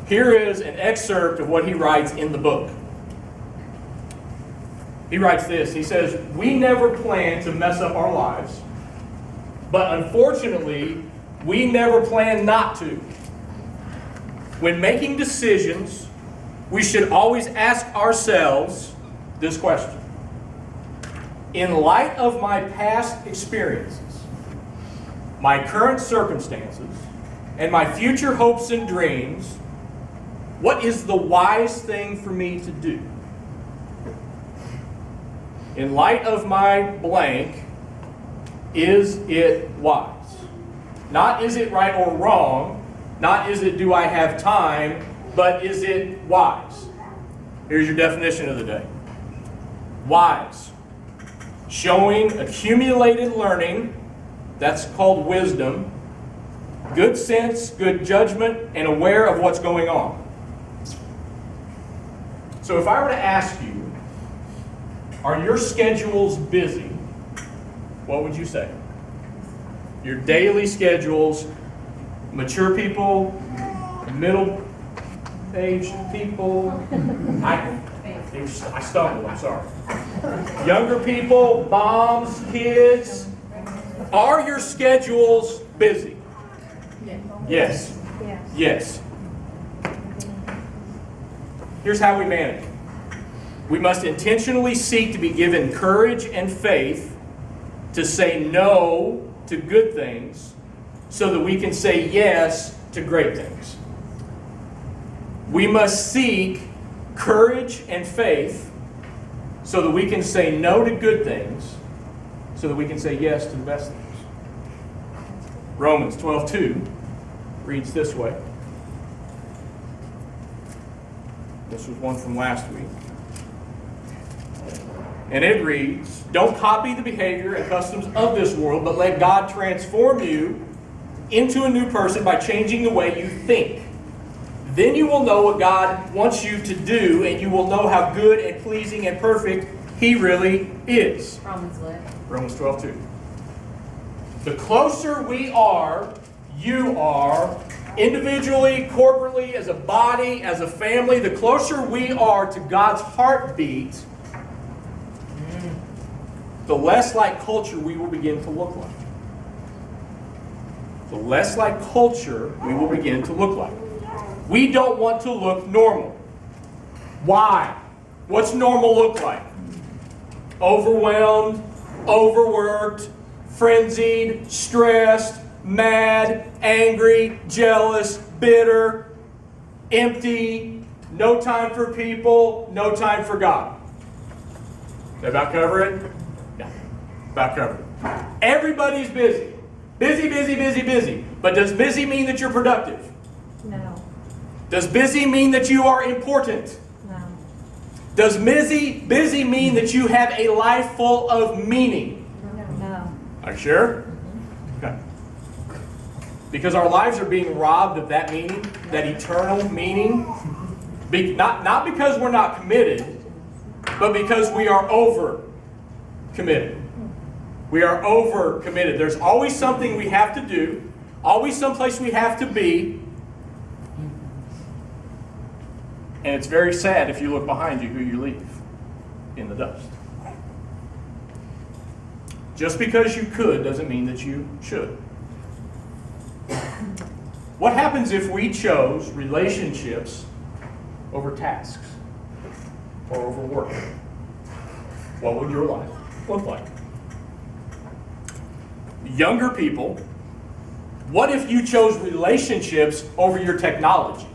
Here is an excerpt of what he writes in the book. He writes this. He says, "We never plan to mess up our lives, but unfortunately, we never plan not to. When making decisions, we should always ask ourselves this question. In light of my past experiences, my current circumstances, and my future hopes and dreams, what is the wise thing for me to do? In light of my blank, is it wise? Not is it right or wrong, not is it do I have time, but is it wise?" Here's your definition of the day. Wise. Showing accumulated learning, that's called wisdom, good sense, good judgment, and aware of what's going on. So if I were to ask you, are your schedules busy? What would you say? Your daily schedules, mature people, middle-aged people, I stumbled, I'm sorry. Younger people, moms, kids, are your schedules busy? Yes. Yes. Here's how we manage it. We must intentionally seek to be given courage and faith to say no to good things so that we can say yes to great things. We must seek courage and faith so that we can say no to good things so that we can say yes to the best things. Romans 12:2 reads this way. This was one from last week. And it reads, "Don't copy the behavior and customs of this world, but let God transform you into a new person by changing the way you think. Then you will know what God wants you to do, and you will know how good and pleasing and perfect He really is." Romans 12:2. The closer we are, you are, individually, corporately, as a body, as a family, the closer we are to God's heartbeat, the less like culture we will begin to look like. The less like culture we will begin to look like. We don't want to look normal. Why? What's normal look like? Overwhelmed, overworked, frenzied, stressed, mad, angry, jealous, bitter, empty, no time for people, no time for God. Did I about cover it? Yeah, about cover it. Everybody's busy. Busy, busy, busy, busy. But does busy mean that you're productive? No. Does busy mean that you are important? No. Does busy mean that you have a life full of meaning? No. Are you sure? Okay. Because our lives are being robbed of that meaning, that eternal meaning. Not because we're not committed, but because we are over committed. We are over committed. There's always something we have to do, always someplace we have to be. And it's very sad if you look behind you who you leave in the dust. Just because you could doesn't mean that you should. What happens if we chose relationships over tasks or over work? What would your life look like? Younger people, what if you chose relationships over your technology?